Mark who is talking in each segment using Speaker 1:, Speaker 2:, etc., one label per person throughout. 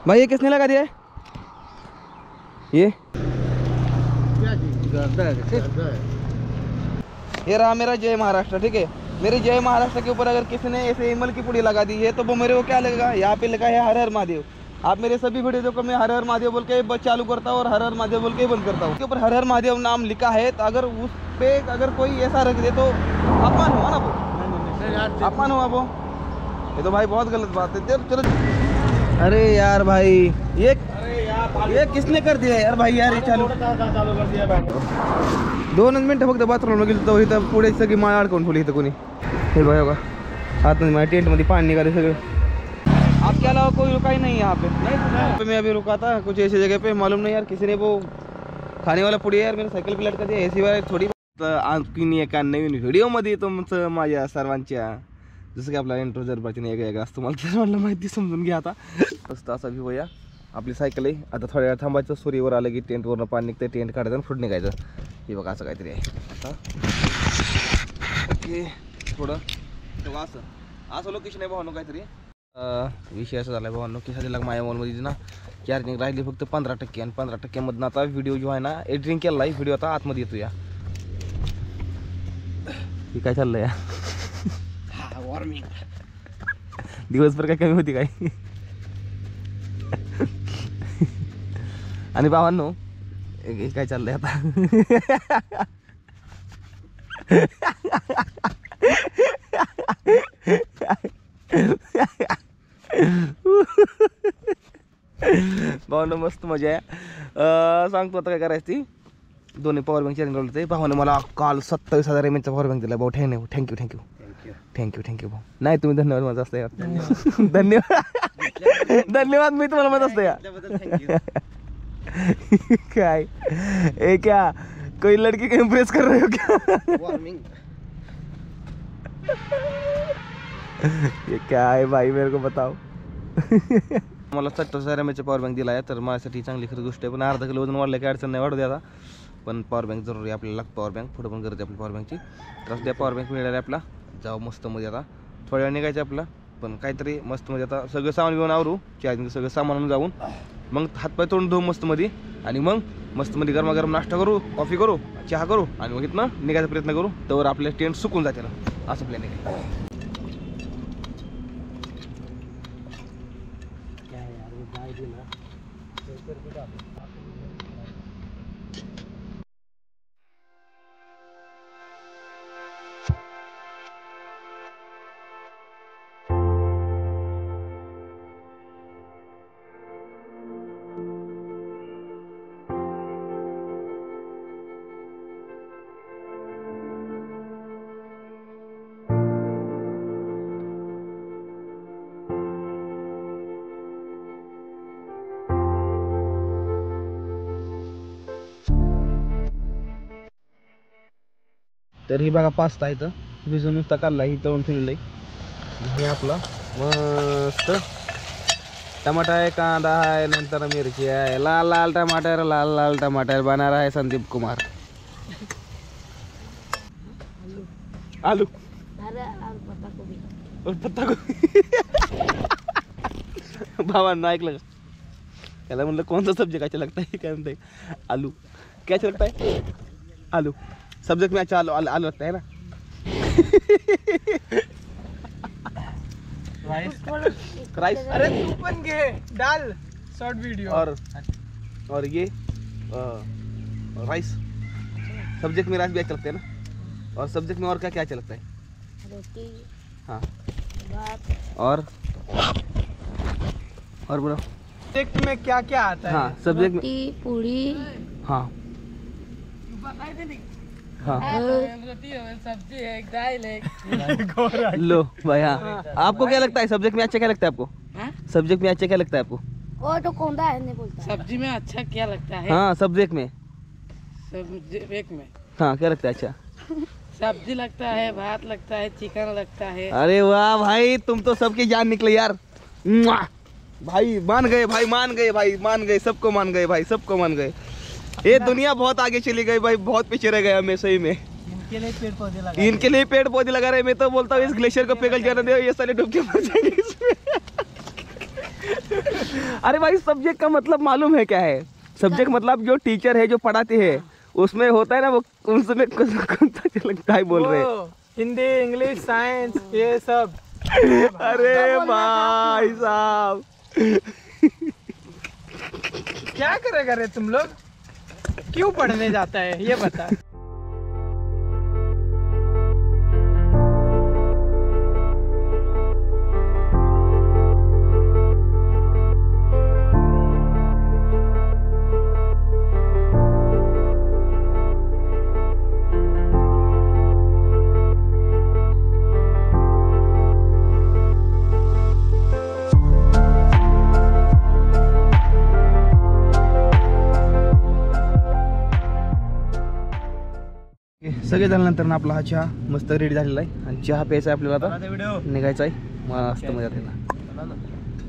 Speaker 1: भाई ये किसने लगा दिया है? ये रहा मेरा जय महाराष्ट्र, ठीक है। मेरे जय महाराष्ट्र के ऊपर अगर किसी ने ऐसे इमल की पुड़ी लगा दी है तो वो मेरे को क्या लगेगा? यहाँ पे लिखा है हर हर महादेव। आप मेरे सभी वीडियो को मैं हर हर महादेव बोल के चालू करता हूँ और हर हर महादेव बोल के बंद करता हूँ। उसके ऊपर हर हर महादेव नाम लिखा है तो अगर उस पे अगर कोई ऐसा रख दे तो अपमान हुआ ना वो, अपमान हुआ वो। ये तो भाई बहुत गलत बात है। चलो अरे यार भाई ये किसने कर दिया यार भाई? यार ये चालू कर दिया। 2 मिनिटं फक्त बाथरूमला गेलो तर इथं पुढे सगळी माळ अडकवून ठेवली इथं कोणी। हे भाई होगा आतमध्ये माझ्या टेंटमध्ये पाणी निघाले सगळं। आपके अलावा कोई रुका ही नहीं यहाँ पे। नहीं मैं अभी रुका था कुछ ऐसी जगह पे, मालूम नहीं यार किसी ने वो खाने वाला पुडी यार मेरे सायकल पे लटका दिया ऐसी वाला थोडी। आणखीन एका नवीन व्हिडिओमध्ये तुमचं माझ्या सर्वांच्या जसं की आपला इंट्रो जर बाकी नाही वेगळा असतो मला सर्वांना माहिती समजून घ्या। आता मस्त असा व्ह्यू या आपली सायकल आहे। आता थोड्या वेळ थांबायचं, सूर्यवर आलं की टेंटवरनं पाणी निघतं, टेंट काढायचं आणि पुढे निघायचं। हे बघा असं काहीतरी आहे आता। ओके थोडं तेव्हा असं लोकेशन आहे भावांनो काहीतरी। विषय असा झाला भावांनो की सध्याला माझ्या मोबाईलमध्ये ना चार्जिंग राहिली फक्त 15% आणि 15%मधनं आता व्हिडिओ जो आहे ना एडिटिंग केला आहे व्हिडिओ आता आतमध्ये येतो या। हे काय चाललंय या? वॉर्मिंग दिवसभर काय कमी होती काय? आणि भावांनो काय चाललंय आता? भावांनो मस्त मजा आहे। सांगतो आता काय करायचं ती दोन्ही पॉवर बँक चार्जिंग लावलं ते। भावानं मला काल 27,000 mAhचा पॉवर बँक दिला भाऊ। थँक्यू भाऊ। नाही तुम्ही धन्यवाद म्हणत असता यार। धन्यवाद मी तुम्हाला म्हणत असतो यार। काय ए क्या कोई लड़की को इम्प्रेस कर रहे हो क्या? वार्मिंग ये क्या है भाई मेरे को बताओ। मला 27,000 mAhचा पॉवर बँक दिला आहे तर माझ्यासाठी चांगली खरी गोष्ट आहे। पण अर्धा किलो वजन वाढलं काही अडचण नाही, वाढू द्या आता। पण पॉवर बँक जरुरी आपल्याला लागतं, पॉवर बँक पुढे पण गरज आहे आपली पॉवर बँकची। तर त्या पॉवर बँक मिळाला आपला जाऊ मस्त मध्ये आता थोड्या वेळ निघायचं आपला। पण काहीतरी मस्त मध्ये आता सगळं सामान घेऊन आवरू, चार्जिंग सगळं सामान जाऊन मग हातपाय तोंड धुवू मस्त मध्ये आणि मग मस्त मध्ये गरमागरम नाश्ता करू, कॉफी करू, चहा करू आणि मग इथनं निघायचा प्रयत्न करू तर आपल्या टेंट सुकून जाते ना असं प्लॅनिंग आहे। तर ही बघा पास्ता इथं भिजून नुसता काढला, ही तळून ठेवलेलं आहे। हे आपला मस्त टमाटर आहे, कांदा आहे, नंतर मिरची आहे, लाल लाल टमाटर बना रहा है संदीप कुमार। आलू और पत्ता गोभी। भावांना ऐकलं का? त्याला म्हणलं कोणता सब्जेक्ट अच्छा लगता है? क्या म्हणते आलू क्या अच्छा लगता है? आलू सब्जेक्ट में अच्छा आलू लगता है ना। राइस
Speaker 2: अरे तू पण घे डाल शॉर्ट वीडियो।
Speaker 1: और ये राइस सब्जेक्ट में राइस भी अच्छा लगता है ना। और सब्जेक्ट में और क्या क्या अच्छा लगता है?
Speaker 3: रोटी,
Speaker 1: हाँ
Speaker 3: भात
Speaker 1: और बोलो
Speaker 2: सब्जेक्ट में क्या क्या आता है?
Speaker 1: हाँ सब्जेक्ट में
Speaker 3: रोटी, पूड़ी,
Speaker 1: हाँ हाँ
Speaker 2: सब्जी है, दाल है।
Speaker 1: लो भाई हाँ आपको क्या लगता है सब्जेक्ट में अच्छा क्या लगता है आपको? सब्जेक्ट में अच्छा क्या लगता है आपको?
Speaker 3: वो तो कौंदा है नहीं बोलता।
Speaker 2: सब्जी में अच्छा क्या लगता है?
Speaker 1: हाँ सब्जेक्ट में
Speaker 2: सब्जेक्ट में
Speaker 1: हाँ क्या लगता है अच्छा?
Speaker 2: सब्जी लगता है, भात लगता है, चिकन लगता है।
Speaker 1: अरे वाह भाई तुम तो सबकी जान निकले यार। मुआ! भाई मान गए सबको मान गए भाई, सबको मान गए। ये दुनिया बहुत आगे चली गई भाई, बहुत पीछे रह गया मैं सही में।
Speaker 2: इनके लिए
Speaker 1: पेड़ पौधे लगा रहे। मैं तो बोलता हूँ इस ग्लेशियर को पिघल जाने दो, ये सारे डूब के मर जाएंगे इसमें। अरे भाई सब्जेक्ट का मतलब मालूम है क्या है? सब्जेक्ट मतलब जो टीचर है जो पढ़ाते हैं उसमें होता है ना वो उसमें कौन सा लगता है बोल रहे हैं
Speaker 4: हिंदी इंग्लिश साइंस ये सब।
Speaker 1: अरे भाई साहब
Speaker 4: क्या करेगा रे तुम लोग, क्यों पढ़ने जाता है ये बता।
Speaker 1: सगळे झाल्यानंतर ना आपला हा चहा मस्त रेडी झालेला आहे आणि चहा प्यायचा आहे आपल्याला आता निघायचा आहे मस्त मजा त्याला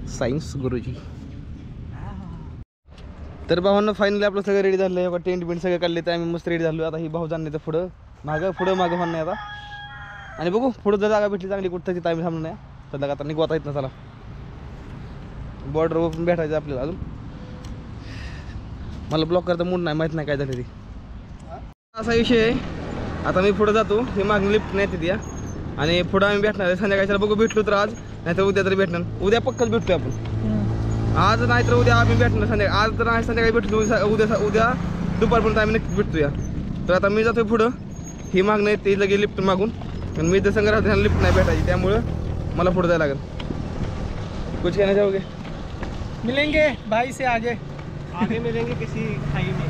Speaker 1: सायन्स गुरुजी. तर भावांना फायनली आपलं सगळं रेडी झालं आहे. टेंट बिंट सगळं काढले तर आम्ही मस्त रेडी झालो. आता ही भाऊ जाण्याचं पुढं मागं होणार नाही आता आणि बघू पुढं जर जागा भेटली चांगली कुठं तिथं आम्ही थांबलो नाही. सध्या आता निघू आता येत ना चला बॉर्डरवर पण भेटायचं आपल्याला. अजून मला ब्लॉक करता मूड नाही माहीत नाही काय झालं ते असा विषय आहे. आता मी पुढे जातो हे मागणी लिफ्ट नाही तिथे आणि पुढं आम्ही भेटणार आहे संध्याकाळच्याला बघू भेटलो तर आज नाहीतर उद्या तरी भेटणार. उद्या पक्कच भेटतोय आपण आज नाहीतर उद्या आम्ही भेटणार संध्याकाळी. आज तर नाही संध्याकाळी भेटलो उद्या दुपारपर्यंत आम्ही नक्कीच भेटूया. तर आता मी जातोय पुढं ही मागणं आहे ते लगे लिफ्ट मागून आणि मी जर संघ राहतो लिफ्ट नाही भेटायची त्यामुळं मला पुढे जायला लागेल. कुछ कहना चाहोगे?
Speaker 4: मिलेंगे भाई से आगे मिलेंगे किसी खाई में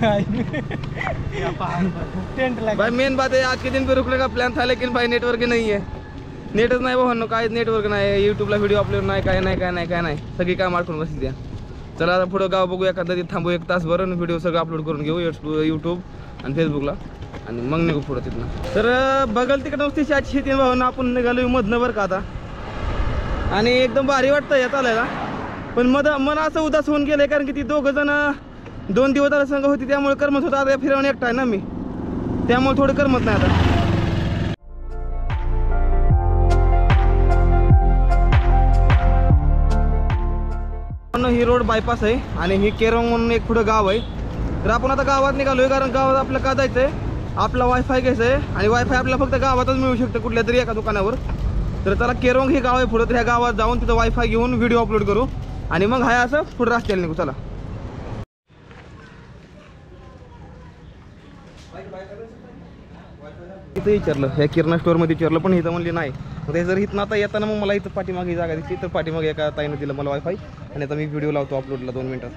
Speaker 4: या पहाड़ पर टेंट लगा।
Speaker 1: भाई मेन बात है आज के दिन पे रुकने का प्लान था लेकिन भाई नेटवर्क नहीं है. नेटच नाही भाऊ काय नेटवर्क नाही. यूट्यूबला व्हिडिओ अपलोड नाही काय नाही सगळी काम अडकून बसली द्या. चला आता पुढं गाव बघू एखादा तिथे थांबू 1 तासभर आणि व्हिडिओ सगळं अपलोड करून घेऊ यूट्यूब आणि फेसबुकला आणि मग निघू पुढं तिथनं. तर बघल तिकडं नुसती शेती भाऊ ना आपण निघालो मधनं बरं का आता आणि एकदम भारी वाटतं या चालायला. पण मन असं उदास होऊन गेलंय कारण की ती दोघं जण 2 दिवस झाला संघ होती त्यामुळे करमत होता. आता फिरवून एकटा आहे ना मी त्यामुळे थोडं करमत नाही आता. ही रोड बायपास आहे आणि ही केरम म्हणून एक पुढं गाव आहे. तर आपण आता गावात निघालोय कारण गावात आपल्याला का जायचंय आपला वायफाय घ्यायचं आहे आणि वायफाय आपल्याला फक्त गावातच मिळू शकतं कुठल्या तरी एका दुकानावर. तर त्याला केरोंग हे गाव आहे पुढं तर ह्या गावात जाऊन तिथं वायफाय घेऊन व्हिडिओ अपलोड करू आणि मग हाय असं पुढं रस्त्याला निघू. चला इथं विचारलं ह्या किराणा स्टोअरमध्ये विचारलं पण इथं म्हणली नाही. मग जर इथं आता येताना मग मला इथं पाठीमागे जागा दिसली तर पाठीमागे एका ताईनं दिलं मला वायफाय आणि आता मी व्हिडिओ लावतो अपलोडला 2 मिनिटात.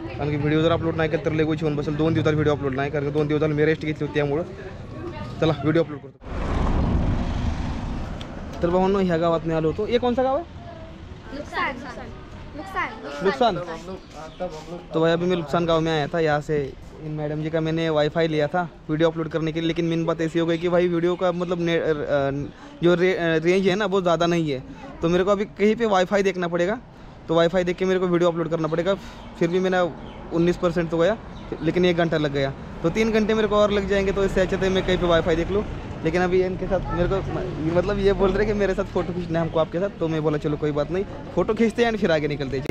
Speaker 1: कारण की व्हिडिओ जर अपलोड नाही केलं तर लेगोच होऊन बसेल. 2 दिवसाला व्हिडिओ अपलोड नाही कारण 2 दिवसाला मी रेस्ट घेतली होती त्यामुळं. चला व्हिडिओ अपलोड करतो. तर भावांनो ह्या गावात मी आलो होतो. ये कौन सा गाव है? लुक्सान. तो भाई अभी मैं लुक्सान गांव में आया था. यहाँ से इन मैडम जी का मैंने वाईफाई लिया था वीडियो अपलोड करने के लिए. लेकिन मेन बात ऐसी हो गई कि भाई वीडियो का मतलब जो रेंज है ना वो ज़्यादा नहीं है. तो मेरे को अभी कहीं पे वाईफाई देखना पड़ेगा. तो वाईफाई देख के मेरे को वीडियो अपलोड करना पड़ेगा. फिर भी मेरा 19% तो गया लेकिन 1 घंटा लग गया. तो 3 घंटे मेरे को और लग जाएंगे. तो इससे अच्छा है मैं कहीं पे वाईफाई देख लूँ. लेकिन अभी इनके साथ मेरे को मतलब ये बोल रहे कि मेरे साथ फ़ोटो खींचना है हमको आपके साथ. तो मैं बोला चलो कोई बात नहीं फ़ोटो खींचते हैं और फिर आगे निकलते हैं.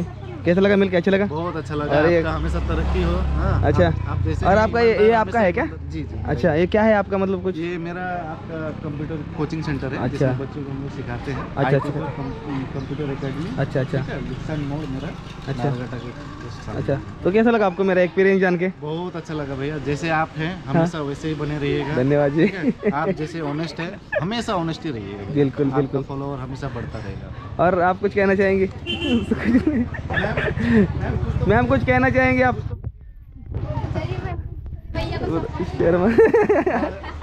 Speaker 1: कैसा लगा मिल के? अच्छा लगा?
Speaker 5: बहुत अच्छा लगा.
Speaker 1: अरे
Speaker 5: आपका हमेशा तरक्की हो. हाँ,
Speaker 1: अच्छा
Speaker 5: आप जैसे
Speaker 1: और आपका ये आपका है क्या?
Speaker 5: जी जी.
Speaker 1: अच्छा ये क्या है आपका मतलब कुछ?
Speaker 5: ये मेरा आपका कंप्यूटर कोचिंग सेंटर है.
Speaker 1: अच्छा.
Speaker 5: जिसमें बच्चों को हम लोग सिखाते हैं.
Speaker 1: अच्छा,
Speaker 5: IT पर कंप्यूटर एकेडमी.
Speaker 1: अच्छा अच्छा
Speaker 5: लुक्सान मोड़ मेरा.
Speaker 1: अच्छा.
Speaker 5: नारगटा के साथ.
Speaker 1: अच्छा. तो कैसा लगा आपको मेरा एक्सपीरियंस जान के?
Speaker 5: बहुत अच्छा लगा भैया. जैसे आप हैं हमेशा वैसे ही बने रहिएगा.
Speaker 1: धन्यवाद जी.
Speaker 5: ठीक है? आप जैसे ऑनेस्ट है हमेशा ऑनेस्टी रहिएगा.
Speaker 1: बिल्कुल बिल्कुल.
Speaker 5: फॉलोअर हमेशा बढ़ता रहेगा.
Speaker 1: और आप कुछ कहना चाहेंगे? मैम कुछ कहना चाहेंगे आप?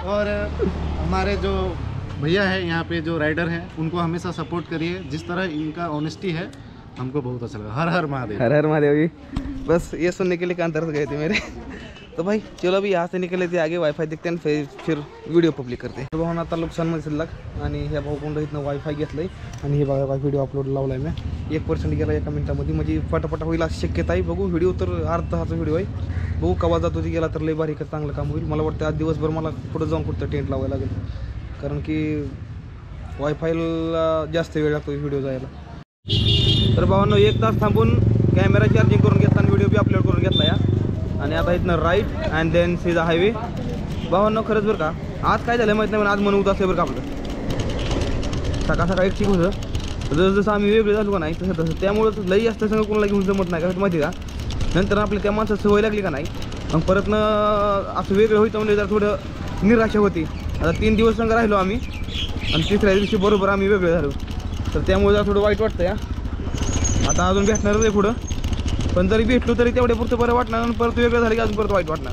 Speaker 5: और हमारे जो भैया है यहाँ पे जो राइडर हैं उनको हमेशा सपोर्ट करिए. जिस तरह इनका ऑनेस्टी है हमको बहुत अच्छा लगा. हर हर महादेव.
Speaker 1: हर हर महादेव जी. बस ये सुनने के लिए कान तरस गए थे मेरे. तो भाई चलो अभी यहाँ से निकले थे आगे वाईफाय देखते हैं फिर व्हिडिओ पब्लिक करते. तर भाऊ आता नुकसानमध्ये शिल्लक आणि ह्या भाऊकडून इथनं वायफाय घेतलं आहे आणि हे बघा व्हिडिओ अपलोड लावला आहे मी. 1% गेला 1 मिनिटामध्ये म्हणजे फटाफट होईल अशी शक्यता आहे. बघू व्हिडिओ तर अर्धा तासाचा व्हिडिओ आहे. बघू कवा जातो ती गेला तर लई बारीक चांगलं काम होईल. मला वाटतं आज दिवसभर मला पुढं जाऊन कुठं टेंट लावायला लागेल कारण की वायफायला जास्त वेळ लागतो व्हिडिओ जायला. तर भावांनो 1 तास थांबून कॅमेरा चार्जिंग करून घेतला आणि व्हिडिओ बी अपलोड करून घेतला या. आणि आता इथनं राईट अँड देन सीधा हायवे. भावांनो खरंच बरं का आज काय झालं माहीत नाही पण आज मन उदास आहे बरं का आपलं. सकाळ सकाळी एक ठीक होतं जसं जसं आम्ही वेगळे झालो का नाही तसं तसं त्यामुळं लई असतं सगळं कोणाला घेऊन जमत नाही का माहिती का. नंतर आपल्या त्या माणसाची सवय लागली का नाही मग परतनं असं वेगळं होतं म्हणजे जरा थोडं निराशा होती. आता 3 दिवस संग राहिलो आम्ही आणि तिसऱ्या दिवशी बरोबर आम्ही वेगळे झालो. तर त्यामुळे जरा थोडं वाईट वाटतं या. आता अजून भेटणारच आहे पुढं पण जरी भेटलो तरी तेवढ्या पुरतं बरं वाटणार आणि परत वेगळं झालं की अजून परत वाईट वाटणार.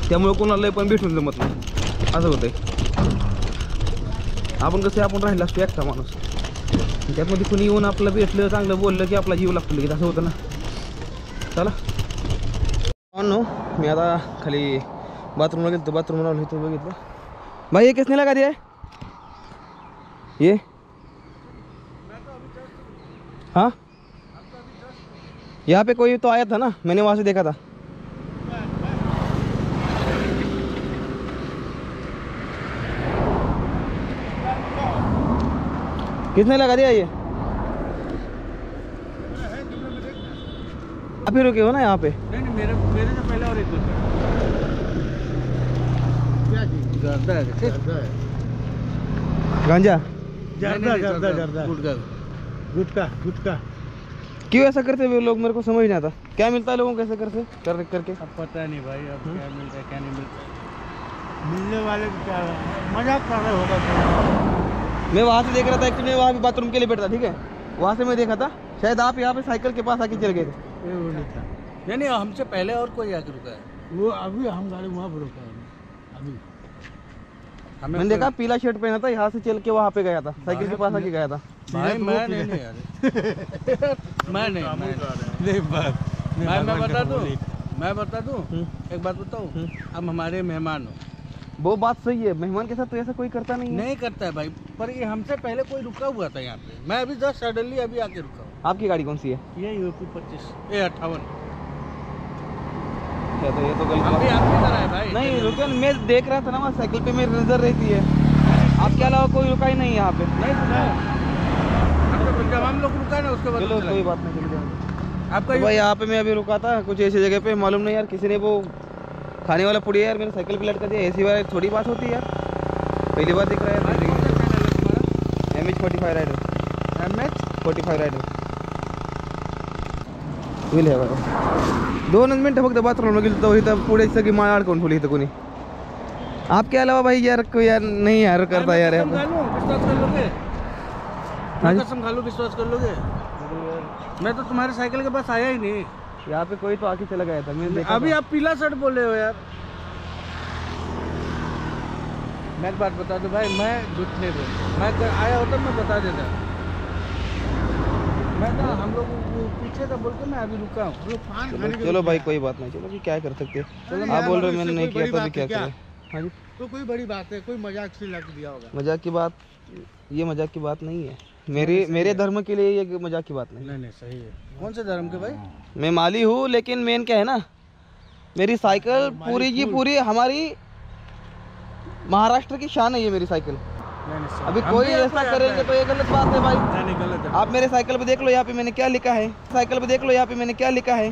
Speaker 1: त्यामुळे कोणाला पण भेटून जमत नाही असं होतंय. आपण कसं आपण राहिला असतो एकटा माणूस त्यातमध्ये कुणी येऊन आपलं भेटलं चांगलं बोललं की आपला जीव लागतो लगेच असं होतं ना. चला नो मी आता खाली बाथरूमला गेलो तो बाथरूमला आलो इथं बघितलं. भाई ये किसने लगा दिया है ये? हाँ यहाँ पे कोई तो आया था ना मैंने वहाँ से देखा था. किसने लगा दिया ये? आप ही रुके हो ना यहाँ पे?
Speaker 4: नहीं मेरे से पहले और एक जर्दा है
Speaker 1: गांजा
Speaker 4: गुटका
Speaker 1: क्यों ऐसा करते हुए लोग मेरे को समझ नहीं आता. क्या मिलता है लोगों को ऐसा करके
Speaker 4: अब पता नहीं भाई अब क्या मिलता है क्या नहीं मिलता. मिलने वाले को क्या मजाक कर रहे होगा.
Speaker 1: मैं वहाँ से देख रहा था एक्चुअली वहाँ भी बाथरूम के लिए बैठा था ठीक है. वहाँ से मैं देखा था शायद आप यहाँ पे साइकिल के पास आके चल गए थे.
Speaker 4: नहीं नहीं हमसे पहले और कोई आके रुका है. वो अभी हम गाड़ी वहाँ पर रुका है अभी.
Speaker 1: मैंने देखा पीला शर्ट पहना था यहाँ से चल के वहाँ पे गया था साइकिल के पास आके गया था.
Speaker 4: भाई मैं नहीं यार मैं बता दूं एक बात बताऊं. अब हमारे मेहमान हो.
Speaker 1: वो बात सही है मेहमान के साथ तो ऐसा कोई करता नहीं है.
Speaker 4: नहीं करता है भाई पर ये हमसे पहले कोई रुका हुआ था यहाँ पे. मैं अभी जस्ट सडनली अभी आके रुका हूँ.
Speaker 1: आपकी गाड़ी कौन सी है?
Speaker 4: ये यूपी 25 58.
Speaker 1: ये तो गलत
Speaker 4: अभी
Speaker 1: बात
Speaker 4: आप किधर आए भाई?
Speaker 1: नहीं रुके मैं देख रहा था ना वहाँ साइकिल पे मेरी नजर रहती है. आपके अलावा कोई रुका ही नहीं यहाँ पे.
Speaker 4: नहीं रुका है. जब हम लोग रुका है ना उसके बाद
Speaker 1: चलो
Speaker 4: चला
Speaker 1: कोई
Speaker 4: गया.
Speaker 1: बात नहीं चल जाएगा.
Speaker 4: आपका
Speaker 1: तो भाई यहाँ पे मैं अभी रुका था कुछ ऐसी जगह पे मालूम नहीं यार किसी ने वो खाने वाला पुड़ी यार मेरे साइकिल पे लटका दिया. ऐसी बार थोड़ी बात होती है यार पहली बार दिख रहा है. MH45 rider MH45 rider will है बघा. 2 मिनटं फक्त बाथरूमला गेलो तो इथं पुढे सगळी माळ अडकवून ठेवली इथं कोणी. आपके अलावा भाई यार कोई यार नहीं यार करता यार.
Speaker 4: विश्वास कर लोगे?
Speaker 1: हाँ जी?
Speaker 4: कसम खा लो विश्वास कर लोगे? मैं तो तुम्हारे साइकिल के पास आया ही नहीं.
Speaker 1: यहाँ पे कोई तो आके चला गया था मैंने देखा
Speaker 4: अभी
Speaker 1: था.
Speaker 4: आप पीला शर्ट बोले हो यार. मैं एक बात बता दूं भाई मैं झूठ नहीं बोल. मैं आया होता मैं बता देता. मैं तो हम लोग वो पीछे का बोल के मैं अभी रुका हूँ.
Speaker 1: चलो भाई कोई बात नहीं. चलो कि क्या कर सकते हैं. आप बोल रहे हो मैंने नहीं किया तो भी क्या करें. हाँ जी
Speaker 4: तो कोई बड़ी बात है कोई मजाक से लग दिया होगा.
Speaker 1: मजाक की बात ये मजाक की बात नहीं है. मेरे धर्म के लिए ये मजाक की बात नहीं.
Speaker 4: नहीं सही है. कौन से धर्म के भाई?
Speaker 1: मैं माली हूँ लेकिन मेन क्या है ना मेरी साइकिल पूरी की पूरी हमारी महाराष्ट्र की शान है ये मेरी साइकिल.
Speaker 4: नहीं
Speaker 1: अभी कोई ऐसा करेंगे तो ये गलत बात है भाई.
Speaker 4: नहीं गलत है.
Speaker 1: आप मेरे साइकिल पे देख लो यहाँ पे मैंने क्या लिखा है. साइकिल पे देख लो यहाँ पे मैंने क्या लिखा है.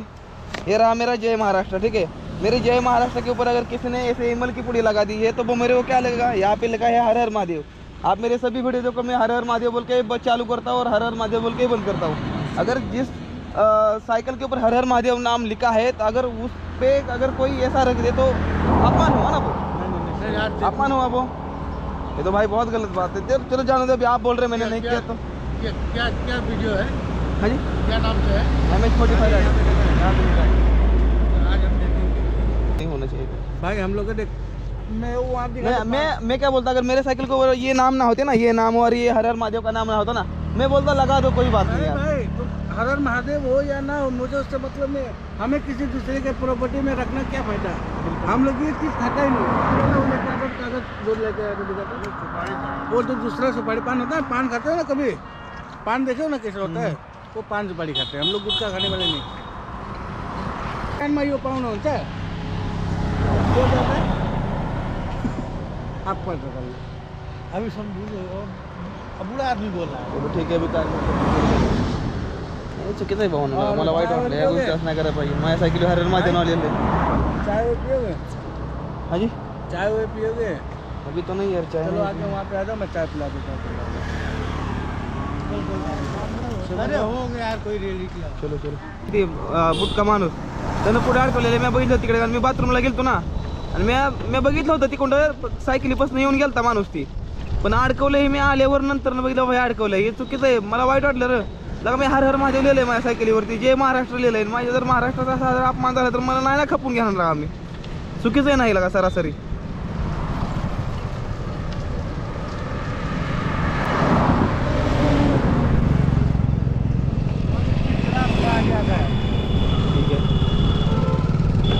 Speaker 1: ये रहा मेरा जय महाराष्ट्र ठीक है. मेरे जय महाराष्ट्र के ऊपर अगर किसी ने ऐसे इमल की पुड़ी लगा दी है तो वो मेरे को क्या लगेगा. यहाँ पे लिखा है हर हर महादेव. आप मेरे सभी वीडियो को मैं हर हर महादेव बोल के चालू करता हूँ और हर हर महादेव बोल के ही बंद करता हूँ. अगर जिस साइकिल के ऊपर हर हर महादेव नाम लिखा है तो अगर उस पे अगर कोई ऐसा रख दे तो अपमान हुआ ना वो. अपमान हुआ वो. ये तो भाई बहुत गलत बात है. चलो जानो दो. अभी आप बोल रहे हैं मैंने नहीं किया तो
Speaker 4: क्या क्या वीडियो है?
Speaker 1: हाँ जी
Speaker 4: क्या नाम से है?
Speaker 1: MH45
Speaker 4: आज हम देखेंगे.
Speaker 1: नहीं होना चाहिए
Speaker 4: भाई हम लोग देख मैं वो आप
Speaker 1: मैं क्या बोलता अगर मेरे साइकिल को ये नाम ना होते ना ये नाम और ये हर हर महादेव का नाम ना होता ना मैं बोलता लगा दो कोई बात नहीं
Speaker 4: अरे
Speaker 1: यार.
Speaker 4: भाई तो हर हर महादेव हो या ना हो मुझे उससे मतलब नहीं. हमें किसी दूसरे के प्रॉपर्टी में रखना क्या फायदा. हम लोग ये चीज़ खाता ही नहीं. कागज दूध लेके आके दिखाते. वो तो दूसरा सुपारी पान होता है. पान खाते हो ना कभी? पान देखे हो ना कैसे होता है. वो पान सुपारी खाते हैं. हम लोग गुटखा खाने वाले नहीं. पान में यो पाउन होता है हो जाता है. आप पता कर लो. अभी समझो अब बूढ़ा आदमी बोल रहा है.
Speaker 1: चलो ठीक है अभी कार में हे चुकीचं आहे भाऊ, मला वाईट वाटलं. या गोष्टी असं नाही करायला पाहिजे. माझ्या सायकल हर माझ्या नाव लिहिलं.
Speaker 4: चाय वो पियोगे?
Speaker 1: हाजी
Speaker 4: चाय वो पियोगे?
Speaker 1: अभी तो नहीं यार चाय.
Speaker 4: चलो आगे वहाँ पे आ जाओ, मैं चाय पिला देता हूँ. अरे हो गया यार, कोई रेडी किया.
Speaker 1: चलो चलो. ते बुटका माणूस त्यानं पुढे अडकवलेलं मी बघितलं तिकडे. आणि मी बाथरूमला गेलतो ना, आणि मी बघितलं होतं तिकडं सायकलीपासून येऊन गेलता माणूस ती, पण अडकवलं हे मी आल्यावर नंतर बघितलं भाई अडकवलं. हे चुकीचं आहे, मला वाईट वाटलं रे. लगा मी हर हर महादेव लिहिलंय माझ्या सायकलीवरती, जय महाराष्ट्र लिहिलंय. माझ्या जर महाराष्ट्राचा असा जर अपमान झाला तर मला नाही ना खपून घेणार लागा. मी चुकीचं आहे नाही लागा सरासरी. ठीक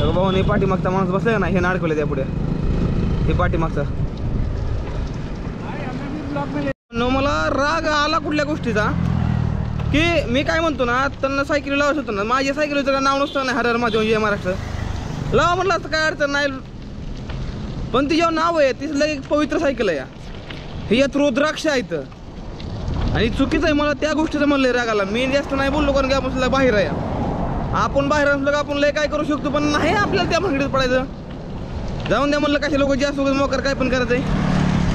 Speaker 1: आहे भाऊ, हे पाठीमागचा माणूस बसला ना, हे अडकवलं त्या पुढे, हे पाठीमागचा. मला राग आला कुठल्या गोष्टीचा, की मी काय म्हणतो ना, त्यांना सायकली लावत होतो ना, माझ्या सायकलीचं नाव नसतं ना हर हर महादेव जय महाराष्ट्र लावा म्हटलं असतं, काय अडचण नाही. पण ती जेव्हा नाव आहे तिथलं एक पवित्र सायकल आहे, हे यात रुद्राक्ष आहेत आणि चुकीचं आहे. मला त्या गोष्टीचं म्हणलं रागाला. मी जास्त नाही बोललो, कारण की आपण बाहेर आहे. आपण बाहेर असलो का आपण लय काय करू शकतो, पण नाही आपल्याला त्या भानगडीत पडायचं. जाऊन द्या म्हणलं, कशा लोक जास्त वगैरे मोकर काय पण करायचं आहे.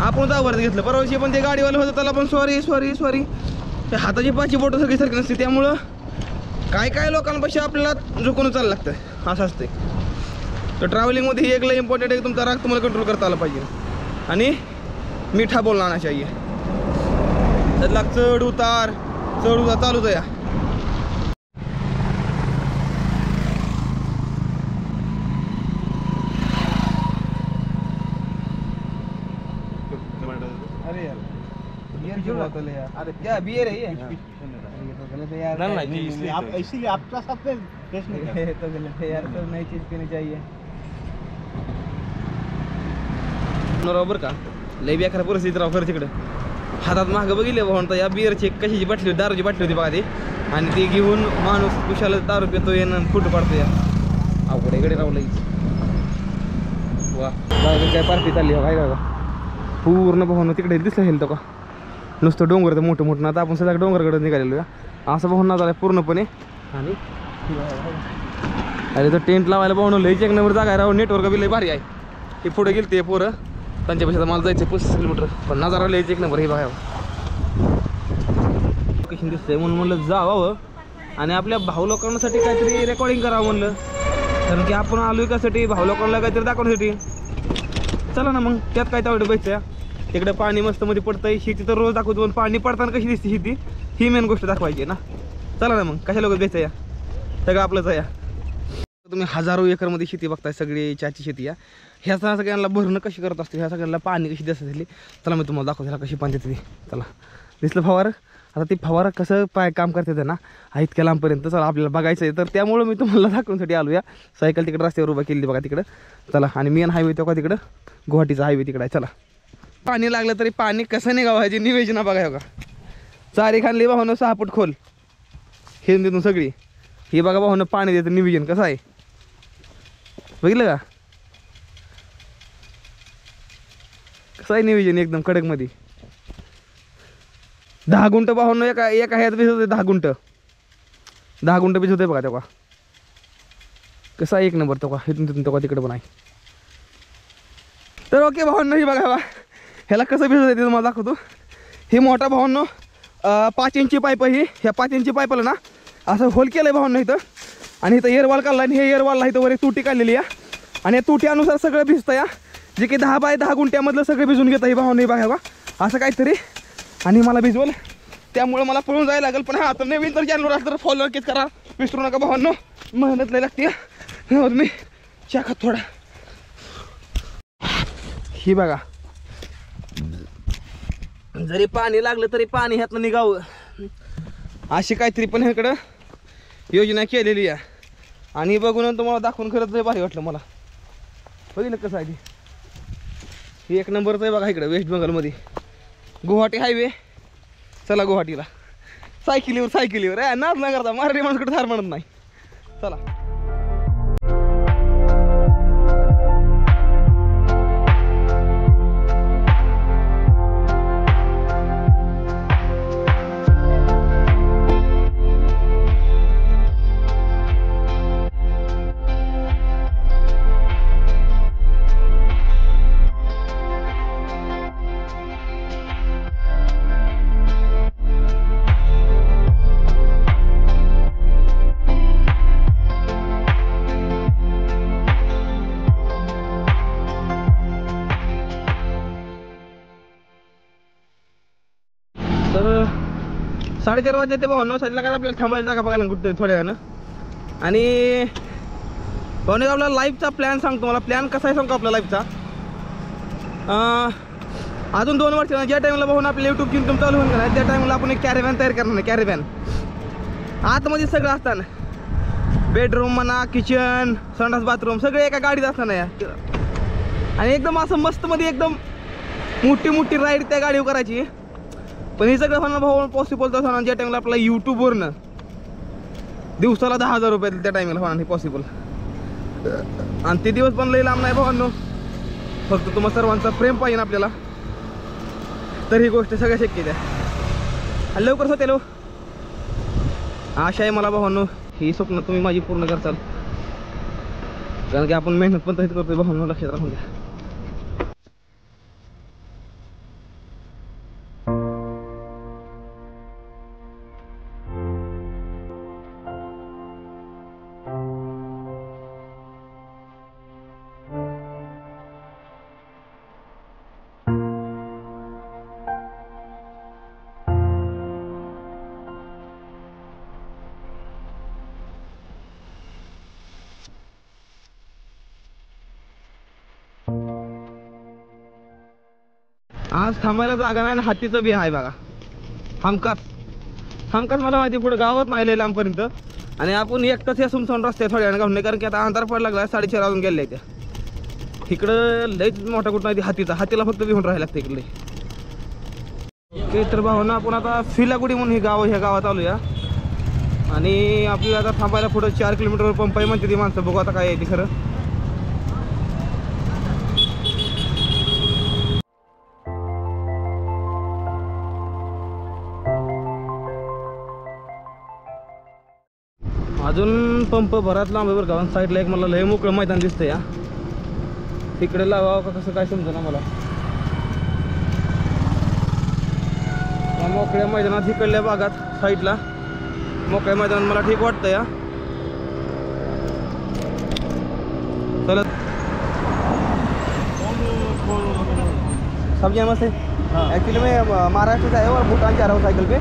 Speaker 1: आपण जावरच घेतलं. परवाशी पण ते गाडीवाले होतं, त्याला पण सॉरी सॉरी सॉरी. ते हाताची पाची बोटं सगळी सारखी नसते, त्यामुळं काय काय लोकांपाशी आपल्याला झुकून चाललं लागतं, असं असते. तर ट्रॅव्हलिंगमध्ये एक लय इम्पॉर्टंट आहे, तुमचा राग तुम्हाला कंट्रोल करता आला पाहिजे आणि मिठा बोलणं आना चाहिए. त्यातला चढ उतार चालूच आहे.
Speaker 4: अरे यार,
Speaker 1: बियर क्यों बोतल है यार? अरे क्या बियर है ये? ये तो गलत है यार.
Speaker 4: नहीं, आप इसीलिए आपका सब पे प्रश्न
Speaker 1: ये तो गलत है यार, तो नई चीज पीनी चाहिए. बरोबर का, लय बेकार परिस्थिती राव खरं तिकडं. हातात मागं बघितले भाऊ, या बिअरची कशाची बाटली होती, दारूची बाटली होती बघा ती, आणि ती घेऊन माणूस कुशाला दारू पितो आणि फुट पाडतो. या अवघड इकडे राहू लगेच. वा काय पार्टी चालली हो काय का पूर्ण भाऊन तिकडे दिसलं हेल तो का, नुसतं डोंगर तर मोठं मोठं. आता आपण सध्या डोंगरकडे निघालेलो आहे, असं भाऊन ना झालं पूर्णपणे. आणि अरे तो टेंट लावायला भाऊन लईच एक नंबर जागा आहे राहून, नेटवर्क बी लई भारी आहे. हे पुढे गेली ते पोरं, त्यांच्यापेक्षा मला जायचं 25 किलोमीटर, पण नजारा लईच एक नंबर. हे बघा लोकेशन दिसतंय म्हणून म्हणलं जावं आणि आपल्या भाऊ लोकांसाठी काहीतरी रेकॉर्डिंग करावं म्हणलं, कारण की आपण आलोय कासाठी, भाऊ लोकांना काहीतरी दाखवण्यासाठी. चला ना मग, त्यात काय तेवढं बघायचं. तिकडे पाणी मस्त मध्ये पडतंय, शेती तर रोज दाखवतो, पण पाणी पडताना कशी दिसते शेती, ही मेन गोष्ट दाखवायची ना. चला ना मग, कशा लोक द्यायचं या, सगळं आपलंच आहे. तुम्ही हजारो एकरमध्ये शेती बघताय, सगळी चहाची शेती. ह्या सगळ्यांना भरणं कशी करत असते, ह्या सगळ्यांना पाणी कशी देत असते. चला मी तुम्हाला दाखवतो ह्याला कशी पाणी देते. चला दिसलं फवारं, आता ती फवारा कसं काम करते ना इतक्या लांबपर्यंत. चला आपल्याला बघायचं आहे, तर त्यामुळं मी तुम्हाला दाखवण्यासाठी आलो. या सायकल तिकडे रस्त्यावर उभा केली बघा तिकडं. चला, आणि मेन हायवे तो का तिकडं, गुवाहाटीचा हायवे तिकडं आहे. चला, पाणी लागलं तरी पाणी कसं निघावं ह्याची निवेदना बघा. बघा चारी खानली भावनं 6 फूट खोल, हे तिथून सगळी हे बघा भावनं पाणी देतं निवेदन कसं आहे, बघितलं का कसं आहे निवेदन, एकदम कडक मध्ये. 10 गुंठ भावनं एका ह्यात बीज होते, 10 गुंठ बीज होते बघा. तेव्हा कसं आहे एक नंबर. तो का इथून तिथून तो तिकडे पण आहे. तर ओके भावांनो, ही बघा ह्याला कसं भिजत आहे ते तुम्हाला दाखवतो. हे मोठा भावांनो 5 इंची पाईप आहे. ह्या 5 इंची पाईपला ना असं होल केलं आहे भावांनो इथं, आणि इथं एअरवॉल काढला, आणि हे एअरवॉलला इथं वर एक तुटी काढलेली आहे, आणि या तुटीनुसार सगळं भिजतं. या जे की 10 बाय 10 गुंठ्यामधलं सगळं भिजून घेतं हे भावांनो. हे बघा असं काहीतरी, आणि मला भिजवलं त्यामुळे मला पळून जायला लागेल. पण हा आता नवीन तर चॅनलवर असलं तर फॉलो नक्कीच करा, विसरू नका भावांनो. मेहनत लय लागते. मी शाखात थोडा ही बघा, जरी पाणी लागलं तरी पाणी ह्यातनं निघावं अशी काहीतरी पण ह्याकडं योजना केलेली आहे. आणि बघून तुम्हाला दाखवून खरंच लय भारी वाटलं मला. बघितलं कसं आहे हे एक नंबरचं आहे बघा. इकडं वेस्ट बेंगॉलमध्ये गुवाहाटी हायवे. चला गुवाहाटीला सायकलीवर नाच नाही करता, मराठी माणसाकडे थार म्हणत नाही. चला. 4:30 वाजता ते भावना साईडला काय आपल्याला थांबायला जागा बघायला कुठे थोड्या वेळानं. आणि भावने आपला लाईफचा प्लॅन सांगतो मला. प्लॅन कसा आहे सांगतो आपला लाईफचा. अजून 2 वर्ष ज्या टाईमला भाऊन आपल्या यूट्यूबची इन्कम चालू होईल ना त्या टाईमला आपण एक कॅरेव्हॅन तयार करणार. कॅरेव्हॅन आतमध्ये सगळं असताना बेडरूम म्हणा, किचन, संडास, बाथरूम सगळे एका गाडीत असताना या. आणि एकदम असं मस्त मध्ये एकदम मोठी मोठी राईड त्या गाडीवर करायची. पण हे सगळं होणार भाऊ पॉसिबल तर होणार ज्या टाईमला आपला यूट्यूबवरनं दिवसाला 10,000 रुपये त्या टाईमला होणार हे पॉसिबल. आणि ते दिवस पण लई लांब नाही भावांनो. फक्त तुम्हा सर्वांचा प्रेम पाहिजे आपल्याला तर ही गोष्ट सगळ्या शक्य द्या. आणि लवकरच होते लो. आशा आहे मला भावांनो ही स्वप्न तुम्ही माझी पूर्ण करताल. कारण की आपण मेहनत पण तशीच करतोय भावांनो, लक्षात राहून द्या. आज थांबायला जागा नाही. हातीचं बी आहे बघा. हमखास मला माहिती पुढे गावात नाही लांबपर्यंत. आणि आपण एकटाच या सुमसाऊन रस्त्यात थोड्या वेळानं गावून, कारण की आता अंधार पडला लागला. 4:30 वाजून गेले त्या. इकडं लईच मोठा कुठं नाही हातीला फक्त विहून राहायला लागतं इकडे. ओके तर भावना आपण आता फिलागुडी म्हणून ही गाव ह्या गावात आलो या. आणि आपल्याला आता थांबायला पुढं 4 किलोमीटरवर पंप आहे म्हणते ती माणसं. बघू आता काय आहे ती खरं. अजून पंप भरात लांब आहे बरं का. साईडला एक मला लय मोकळं मैदान दिसतंय या. तिकडे लावावं का कसं काय समजा ना मला. या मोकळ्या मैदानात इकडल्या भागात साईडला मोकळ्या मैदानात मला ठीक वाटतं या. चला समझे नमस्ते. एक्चुअली मैं महाराष्ट्र से आया हूँ और भूटान जा रहा हूँ साइकिल पे.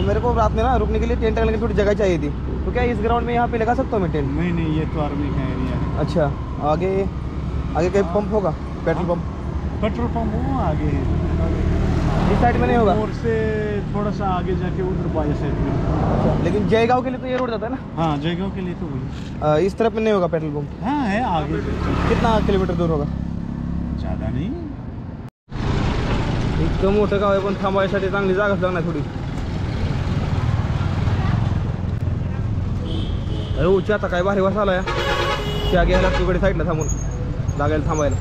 Speaker 1: मेरे को रात में ना रुकने के लिए टेंट लगाने की थोड़ी जगह चाहिए थी. तो क्या इस ग्राउंड में यहाँ पे लगा सकता हूँ मैं टेंट?
Speaker 4: नहीं ये तो आर्मी का एरिया है.
Speaker 1: अच्छा आगे कहीं पंप होगा, पेट्रोल पंप?
Speaker 4: पेट्रोल पंप वो आगे है.
Speaker 1: इस साइड में नहीं होगा?
Speaker 4: और से थोड़ा सा आगे जाके उधर बाजा साइड में.
Speaker 1: अच्छा लेकिन जयगांव के लिए तो ये रोड जाता है ना?
Speaker 4: हाँ जयगांव के लिए तो वही.
Speaker 1: इस तरफ में नहीं होगा पेट्रोल पंप?
Speaker 4: हाँ है आगे.
Speaker 1: कितना किलोमीटर दूर होगा?
Speaker 4: ज़्यादा नहीं.
Speaker 1: इतकं मोठं गाव आहे पण थांबायसाठी चांगली जागाच लागणार थोडी. अरे उच्च आता काय भारी वास आला या. त्या घ्यायला तिकडे साईडला थांबून लागायला थांबायला.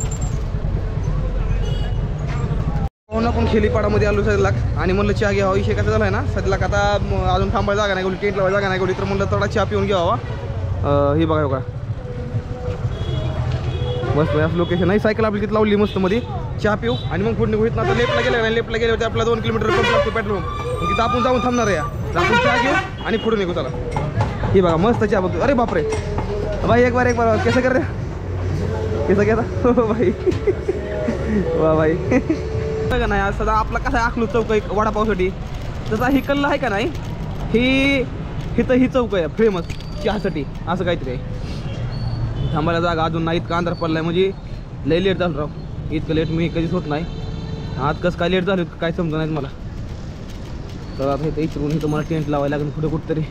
Speaker 1: पण खेलीपाडामध्ये आलो सध्याक आणि म्हणलं चहा घ्यावा. विषय कसा झाला आहे ना सध्याक आता अजून थांबायला जागा नाही गेली, टेंट लावायला जागा नाही गेली. तर म्हणलं थोडा चहा पिऊन घ्यावा. ही बघा बघा मस्त असं लोकेशन आहे. सायकल आपली तिथे लावली मस्त मध्ये. चहा पिऊ आणि मग पुढे निघून आता लेफ्टला गेलं नाही. लेफ्टला गेल्यावरती आपला 2 किलोमीटर पंप लागतो पेट्रोल पंप. तिथं आपण जाऊन थांबणार आहे. आपण चहा घेऊ आणि पुढे निघू. चला ही बघा मस्त चहा बघतो. अरे बापरे भाई एक बार कैसे कर रहे कैसा क्या था हो भाई वाह भाई. बघा नाही आज सध्या आपला कसा अकलूज चौक आहे वडापावसाठी तसा ही कल्ला आहे का नाही. हिथं ही चौक आहे फेमस चहासाठी असं काहीतरी आहे. थांबायला जागा अजून नाही. इतका अंधार पडलाय म्हणजे लय लेट झालं राव. इतकं लेट मी कधीच होत नाही. आज कसं काय लेट झालं काय समजत नाही मला. तर आता इथं इचरून इथं मला टेंट लावायला लागेल पुढे कुठंतरी.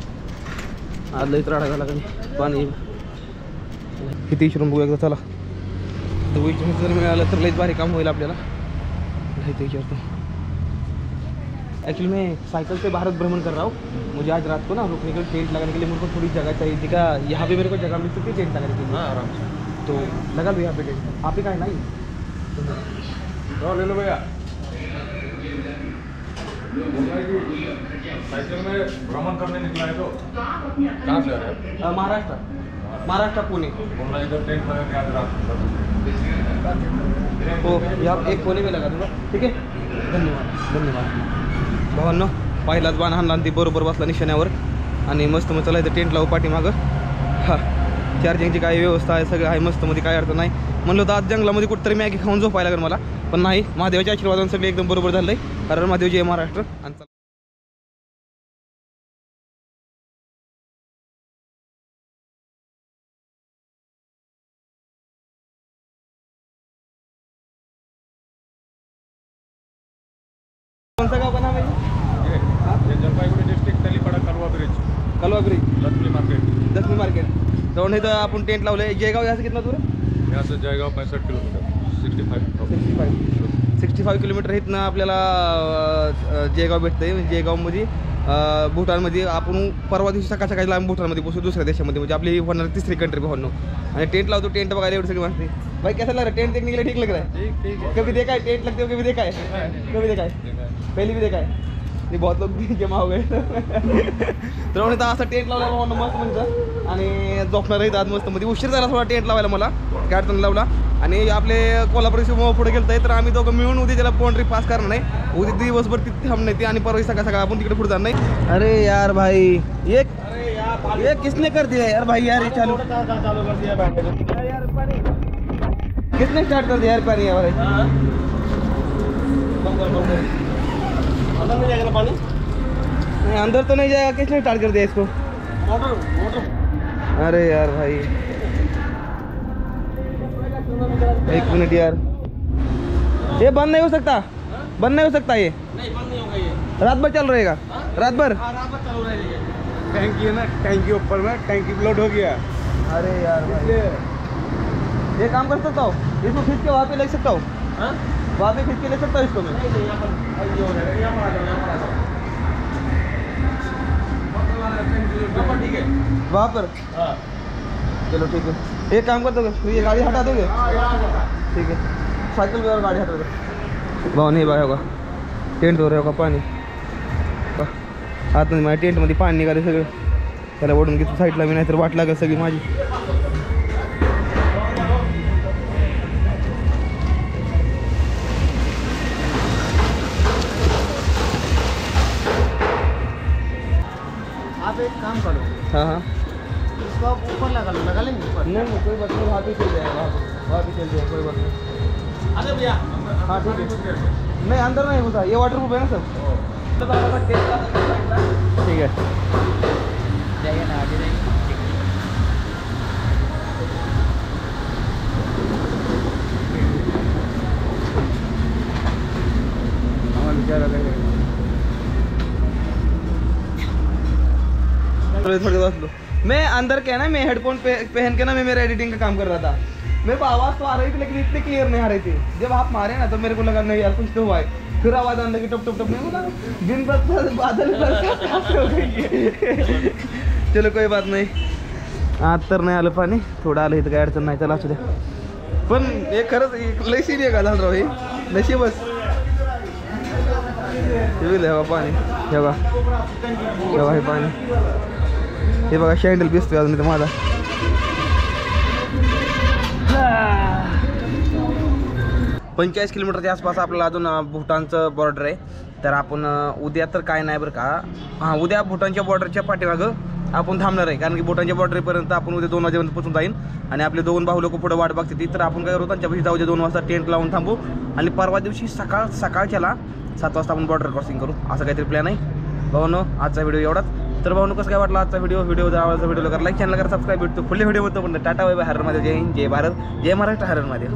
Speaker 1: आज लईच राडा झाला कधी पाणी किती इचरून बघू एकदा. चला तो इचरून जर मिळालं तर लईच भारी काम होईल आपल्याला. इथे विचारतो. एक्चुअली मैं साइकिल से भारत भ्रमण कर रहा हूँ. मुझे आज रात को ना रुकने के लिए टेंट लगाने के लिए मेरे को थोड़ी जगह चाहिए थी. क्या यहाँ पे मेरे को जगह मिल सकती है टेंट लगाने के लिए? हाँ आराम से. तो लगा लो यहाँ पे टेंट. आप ही का है नहीं तो ले लो भैया.
Speaker 6: साइकिल में भ्रमण करने निकला है तो कहाँ से आ रहे हैं?
Speaker 1: महाराष्ट्र पुणे.
Speaker 6: इधर टेंट लगा के आज रात
Speaker 1: हो यहाँ एक कोने में लगा दूंगा. ठीक आहे धन्यवाद. भावांनो पहिलाच बाण हाणला आणि ती बरोबर बसला निशाण्यावर. आणि मस्त मग चला इथं टेंट लावू पाठीमागं. हा चार्जिंगची काय व्यवस्था आहे सगळं आहे मस्त मध्ये काय अडचण नाही. म्हणलं तर आज जंगलामध्ये कुठंतरी मॅगी खाऊन झोपायला लागेल मला. पण नाही महादेवाच्या आशीर्वादाने सगळे एकदम बरोबर झालं आहे. हर हर महादेव जय महाराष्ट्र. आणि कौन सा गाँव का नाम है
Speaker 6: ये जलपाईगुड़ी डिस्ट्रिक्ट तलीपाड़ा कलवा ब्रिज
Speaker 1: कलवा ब्रिज
Speaker 6: लक्ष्मी मार्केट।
Speaker 1: दसवीं मार्केट. तर नाही तर आपण टेंट लावले. जयगाव यहाँ से कितना दूर है?
Speaker 6: यहाँ से जाएगा 65 किलोमीटर
Speaker 1: 65 किलोमीटर इथनं आपल्याला जयगाव भेटतंय. जयगावमध्ये भूटानमध्ये आपण परवा दिवशी सकाळ सकाळी आम्ही भूटानमध्ये पोहोचू, दुसऱ्या देशामध्ये, म्हणजे आपली होणार तिसरी कंट्री भावनो. आणि टेंट लावतो. टेंट बघायला एवढी सगळी माणसं. भाई कैसा लग रहा है? टेंट देखने के लिए ठीक लग रहा है? कभी देखा है टेंट लगते हो? कभी देखा है? कभी देखा है? पहली भी देखा है. ते बहुत लोग जमा हो गए. तर म्हणून असं टेंट लावला भावनो मस्त म्हणजे. आणि झोपणार आहेत आज मस्त मध्ये. उशीर झाला थोडा टेंट लावायला मला, काय अडचण लावला. आणि आपले कोल्हापूरशी पुढे गेलं तर आम्ही दोघं मिळून उद्या त्याला बाउंड्री पास करणार नाही. उद्या दिवसभर तिथे थांबणार ती आणि परवा सकाळ सकाळ आपण तिकडे पुढे जाणार नाही. अरे यार भाई ये किसने कर दिया यार भाई? यार ये चालू कर दिया पानी. किसने स्टार्ट कर दिया यार पानी? यार
Speaker 4: अंदर नहीं जाएगा ना पानी?
Speaker 1: नहीं अंदर तो नहीं जाएगा. किसने स्टार्ट कर दिया इसको?
Speaker 4: मोटर.
Speaker 1: अरे यार भाई एक मिनट यार, ये बंद नहीं हो सकता. बंद नहीं हो सकता. ये
Speaker 4: नहीं बंद नहीं होगा ये.
Speaker 1: रात भर चल रहेगा. रात भर.
Speaker 4: रात भर चालू रहेगी. टैंकी है ना, टैंकी ऊपर में टैंकी लोड हो गया.
Speaker 1: अरे यार भाई, ये काम कर सकता हूँ इसको खींच के वहाँ पे ले सकता हूँ. वहाँ पे खींच के ले सकता हूँ इसको मैं.
Speaker 4: ठीक है.
Speaker 1: वहाँ पर चलो ठीक है. एक काम कर दोगे, फिर ये गाड़ी हटा दोगे? ठीक है. साइकिल पे और गाड़ी हटा दो. भाव नाही बघा होगा टेंट वर होगा पाणी. आतमध्ये माझ्या टेंटमध्ये पाणी निघाले सगळं. त्याला ओढून घेतो साईडला मी, नाहीतर वाट लागेल सगळी माझी.
Speaker 4: आप एक काम करो,
Speaker 1: हाँ हाँ
Speaker 4: इसको आप ऊपर लगा लेंगे ऊपर.
Speaker 1: नहीं कोई बात नहीं. वहाँ पे चल जाएगा. वहाँ पे चल जाएगा कोई बात नहीं.
Speaker 4: अरे भैया
Speaker 1: हाँ ठीक है. नहीं अंदर नहीं होता. ये वाटर प्रूफ है ना सब. ठीक है.
Speaker 2: जाइए ना आगे जाइए.
Speaker 1: थोड़ी बस लो. मैं अंदर क्या है ना, मैं हेडफोन पहन के ना मैं मेरा एडिटिंग का काम कर रहा था. मेरे को आवाज़ तो आ रही थी लेकिन इतनी क्लियर नहीं आ रही थी. जब आप मारे ना तो मेरे को लगा नहीं यार कुछ तो हुआ है. फिर आवाज़ आने लगी टप टप टप. नहीं बोला दिन भर बादल हो गई. चलो कोई बात नाही. आज तर नाही आलं पाणी, थोडं आलं इथं काय अडचण नाही. चला असू द्या. पण हे खरंच लय सिरियस का झालं राव हे नशीबच. हे बघा पाणी, हे बघा हे पाणी. हे बघा शँडल भिजतोय अजून इथं माझा. 45 किलोमीटरच्या आसपास आपल्याला अजून भूटानचं बॉर्डर आहे. तर आपण उद्या तर काय नाही बरं का. हां उद्या भूटानच्या बॉर्डरच्या पाठीमागं आपण थांबणार आहे. कारण की भूटानच्या बॉर्डरपर्यंत आपण उद्या 2 वाजेपर्यंत पोहोचून जाईन. आणि आपले 2 भाऊ लोक पुढे वाट बघतील. तर आपण काय करू त्यांच्यापाशी जाऊ. 2 वाजता टेंट लावून थांबू आणि परवा दिवशी सकाळच्याला 7 वाजता आपण बॉर्डर क्रॉसिंग करू. असं काहीतरी प्लॅन आहे भाऊनो. आजचा व्हिडिओ एवढाच. तर भाऊनो कसं काय वाटला आजचा व्हिडिओ आवडला व्हिडिओ करा लाईक, चॅनल करा सबस्क्राईब. भेटतो पुढल्या व्हिडिओ होतो. पण टाटा बाय बाय. हर मध्ये जय हिंद, जय भारत, जय महाराष्ट्र, हर मध्ये.